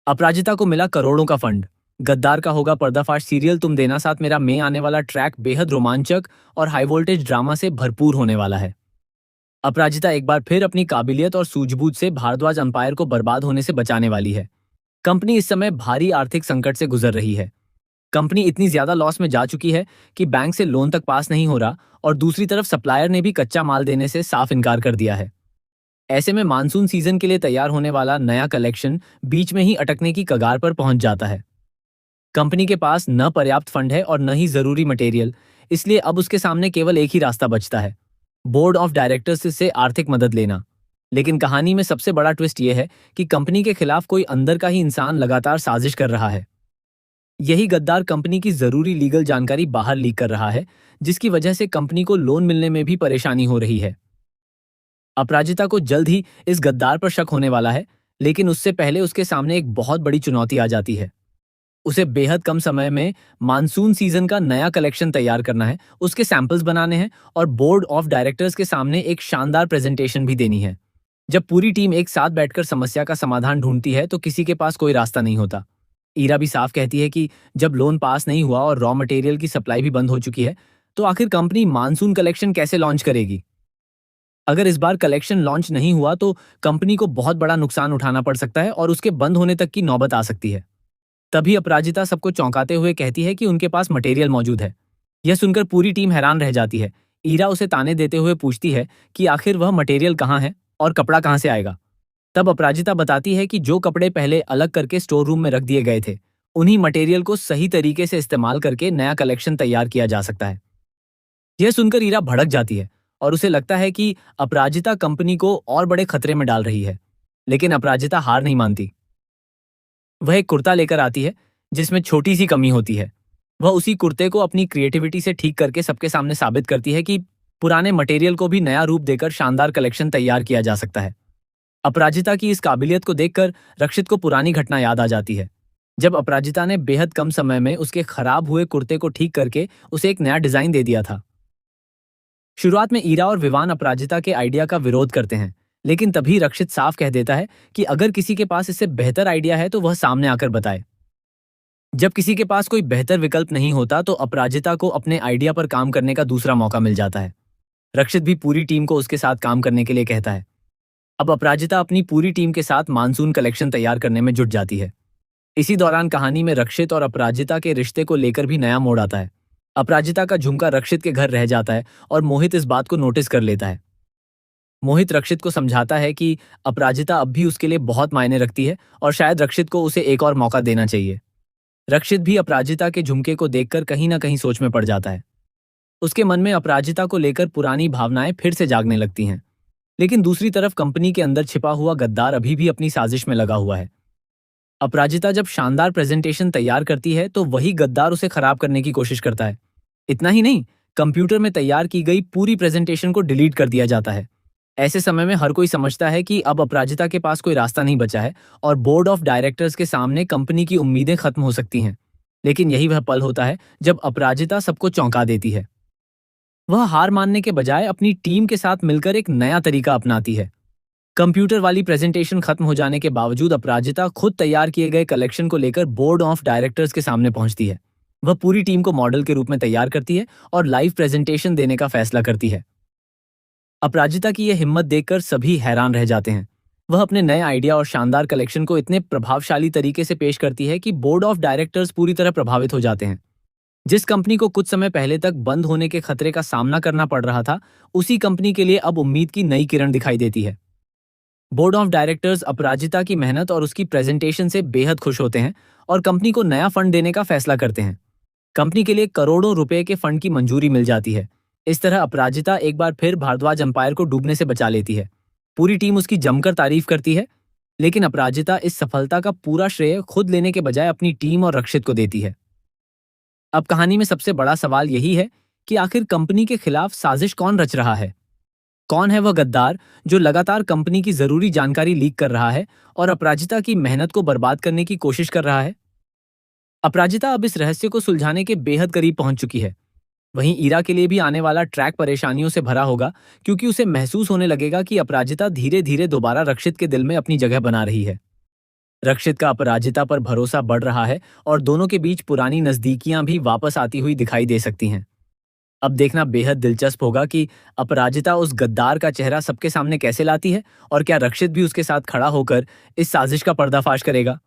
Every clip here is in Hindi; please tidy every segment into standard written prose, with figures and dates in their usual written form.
अपराजिता को मिला करोड़ों का फंड। गद्दार का होगा पर्दाफाश। सीरियल तुम देना साथ मेरा में आने वाला ट्रैक बेहद रोमांचक और हाई वोल्टेज ड्रामा से भरपूर होने वाला है। अपराजिता एक बार फिर अपनी काबिलियत और सूझबूझ से भारद्वाज अंपायर को बर्बाद होने से बचाने वाली है। कंपनी इस समय भारी आर्थिक संकट से गुजर रही है। कंपनी इतनी ज्यादा लॉस में जा चुकी है कि बैंक से लोन तक पास नहीं हो रहा और दूसरी तरफ सप्लायर ने भी कच्चा माल देने से साफ इनकार कर दिया है। ऐसे में मानसून सीजन के लिए तैयार होने वाला नया कलेक्शन बीच में ही अटकने की कगार पर पहुंच जाता है। कंपनी के पास न पर्याप्त फंड है और न ही जरूरी मटेरियल, इसलिए अब उसके सामने केवल एक ही रास्ता बचता है, बोर्ड ऑफ डायरेक्टर्स से आर्थिक मदद लेना। लेकिन कहानी में सबसे बड़ा ट्विस्ट यह है कि कंपनी के खिलाफ कोई अंदर का ही इंसान लगातार साजिश कर रहा है। यही गद्दार कंपनी की जरूरी लीगल जानकारी बाहर लीक कर रहा है, जिसकी वजह से कंपनी को लोन मिलने में भी परेशानी हो रही है। अपराजिता को जल्द ही इस गद्दार पर शक होने वाला है, लेकिन उससे पहले उसके सामने एक बहुत बड़ी चुनौती आ जाती है। उसे बेहद कम समय में मानसून सीजन का नया कलेक्शन तैयार करना है, उसके सैंपल्स बनाने हैं और बोर्ड ऑफ डायरेक्टर्स के सामने एक शानदार प्रेजेंटेशन भी देनी है। जब पूरी टीम एक साथ बैठकर समस्या का समाधान ढूंढती है तो किसी के पास कोई रास्ता नहीं होता। ईरा भी साफ कहती है कि जब लोन पास नहीं हुआ और रॉ मटेरियल की सप्लाई भी बंद हो चुकी है, तो आखिर कंपनी मानसून कलेक्शन कैसे लॉन्च करेगी। अगर इस बार कलेक्शन लॉन्च नहीं हुआ तो कंपनी को बहुत बड़ा नुकसान उठाना पड़ सकता है और उसके बंद होने तक की नौबत आ सकती है। तभी अपराजिता सबको चौंकाते हुए कहती है कि उनके पास मटेरियल मौजूद है। यह सुनकर पूरी टीम हैरान रह जाती है। ईरा उसे ताने देते हुए पूछती है कि आखिर वह मटेरियल कहाँ है और कपड़ा कहाँ से आएगा। तब अपराजिता बताती है कि जो कपड़े पहले अलग करके स्टोर रूम में रख दिए गए थे, उन्हीं मटेरियल को सही तरीके से इस्तेमाल करके नया कलेक्शन तैयार किया जा सकता है। यह सुनकर ईरा भड़क जाती है और उसे लगता है कि अपराजिता कंपनी को और बड़े खतरे में डाल रही है। लेकिन अपराजिता हार नहीं मानती। वह एक कुर्ता लेकर आती है जिसमें छोटी सी कमी होती है। वह उसी कुर्ते को अपनी क्रिएटिविटी से ठीक करके सबके सामने साबित करती है कि पुराने मटेरियल को भी नया रूप देकर शानदार कलेक्शन तैयार किया जा सकता है। अपराजिता की इस काबिलियत को देखकर रक्षित को पुरानी घटना याद आ जाती है, जब अपराजिता ने बेहद कम समय में उसके खराब हुए कुर्ते को ठीक करके उसे एक नया डिजाइन दे दिया था। शुरुआत में ईरा और विवान अपराजिता के आइडिया का विरोध करते हैं, लेकिन तभी रक्षित साफ कह देता है कि अगर किसी के पास इससे बेहतर आइडिया है तो वह सामने आकर बताए। जब किसी के पास कोई बेहतर विकल्प नहीं होता तो अपराजिता को अपने आइडिया पर काम करने का दूसरा मौका मिल जाता है। रक्षित भी पूरी टीम को उसके साथ काम करने के लिए कहता है। अब अपराजिता अपनी पूरी टीम के साथ मानसून कलेक्शन तैयार करने में जुट जाती है। इसी दौरान कहानी में रक्षित और अपराजिता के रिश्ते को लेकर भी नया मोड़ आता है। अपराजिता का झुमका रक्षित के घर रह जाता है और मोहित इस बात को नोटिस कर लेता है। मोहित रक्षित को समझाता है कि अपराजिता अब भी उसके लिए बहुत मायने रखती है और शायद रक्षित को उसे एक और मौका देना चाहिए। रक्षित भी अपराजिता के झुमके को देखकर कहीं ना कहीं सोच में पड़ जाता है। उसके मन में अपराजिता को लेकर पुरानी भावनाएं फिर से जागने लगती हैं। लेकिन दूसरी तरफ कंपनी के अंदर छिपा हुआ गद्दार अभी भी अपनी साजिश में लगा हुआ है। अपराजिता जब शानदार प्रेजेंटेशन तैयार करती है तो वही गद्दार उसे खराब करने की कोशिश करता है। इतना ही नहीं, कंप्यूटर में तैयार की गई पूरी प्रेजेंटेशन को डिलीट कर दिया जाता है। ऐसे समय में हर कोई समझता है कि अब अपराजिता के पास कोई रास्ता नहीं बचा है और बोर्ड ऑफ डायरेक्टर्स के सामने कंपनी की उम्मीदें खत्म हो सकती हैं। लेकिन यही वह पल होता है जब अपराजिता सबको चौंका देती है। वह हार मानने के बजाय अपनी टीम के साथ मिलकर एक नया तरीका अपनाती है। कंप्यूटर वाली प्रेजेंटेशन खत्म हो जाने के बावजूद अपराजिता खुद तैयार किए गए कलेक्शन को लेकर बोर्ड ऑफ डायरेक्टर्स के सामने पहुंचती है। वह पूरी टीम को मॉडल के रूप में तैयार करती है और लाइव प्रेजेंटेशन देने का फैसला करती है। अपराजिता की यह हिम्मत देखकर सभी हैरान रह जाते हैं। वह अपने नए आइडिया और शानदार कलेक्शन को इतने प्रभावशाली तरीके से पेश करती है कि बोर्ड ऑफ डायरेक्टर्स पूरी तरह प्रभावित हो जाते हैं। जिस कंपनी को कुछ समय पहले तक बंद होने के खतरे का सामना करना पड़ रहा था, उसी कंपनी के लिए अब उम्मीद की नई किरण दिखाई देती है। बोर्ड ऑफ डायरेक्टर्स अपराजिता की मेहनत और उसकी प्रेजेंटेशन से बेहद खुश होते हैं और कंपनी को नया फंड देने का फैसला करते हैं। कंपनी के लिए करोड़ों रुपए के फंड की मंजूरी मिल जाती है। इस तरह अपराजिता एक बार फिर भारद्वाज अंपायर को डूबने से बचा लेती है। पूरी टीम उसकी जमकर तारीफ करती है, लेकिन अपराजिता इस सफलता का पूरा श्रेय खुद लेने के बजाय अपनी टीम और रक्षित को देती है। अब कहानी में सबसे बड़ा सवाल यही है कि आखिर कंपनी के खिलाफ साजिश कौन रच रहा है। कौन है वह गद्दार जो लगातार कंपनी की जरूरी जानकारी लीक कर रहा है और अपराजिता की मेहनत को बर्बाद करने की कोशिश कर रहा है। अपराजिता अब इस रहस्य को सुलझाने के बेहद करीब पहुंच चुकी है। वहीं ईरा के लिए भी आने वाला ट्रैक परेशानियों से भरा होगा, क्योंकि उसे महसूस होने लगेगा कि अपराजिता धीरे धीरे दोबारा रक्षित के दिल में अपनी जगह बना रही है। रक्षित का अपराजिता पर भरोसा बढ़ रहा है और दोनों के बीच पुरानी नजदीकियां भी वापस आती हुई दिखाई दे सकती हैं। अब देखना बेहद दिलचस्प होगा कि अपराजिता उस गद्दार का चेहरा सबके सामने कैसे लाती है और क्या रक्षित भी उसके साथ खड़ा होकर इस साजिश का पर्दाफाश करेगा।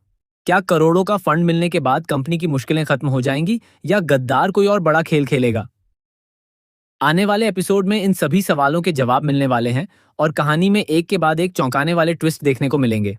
क्या करोड़ों का फंड मिलने के बाद कंपनी की मुश्किलें खत्म हो जाएंगी या गद्दार कोई और बड़ा खेल खेलेगा। आने वाले एपिसोड में इन सभी सवालों के जवाब मिलने वाले हैं और कहानी में एक के बाद एक चौंकाने वाले ट्विस्ट देखने को मिलेंगे।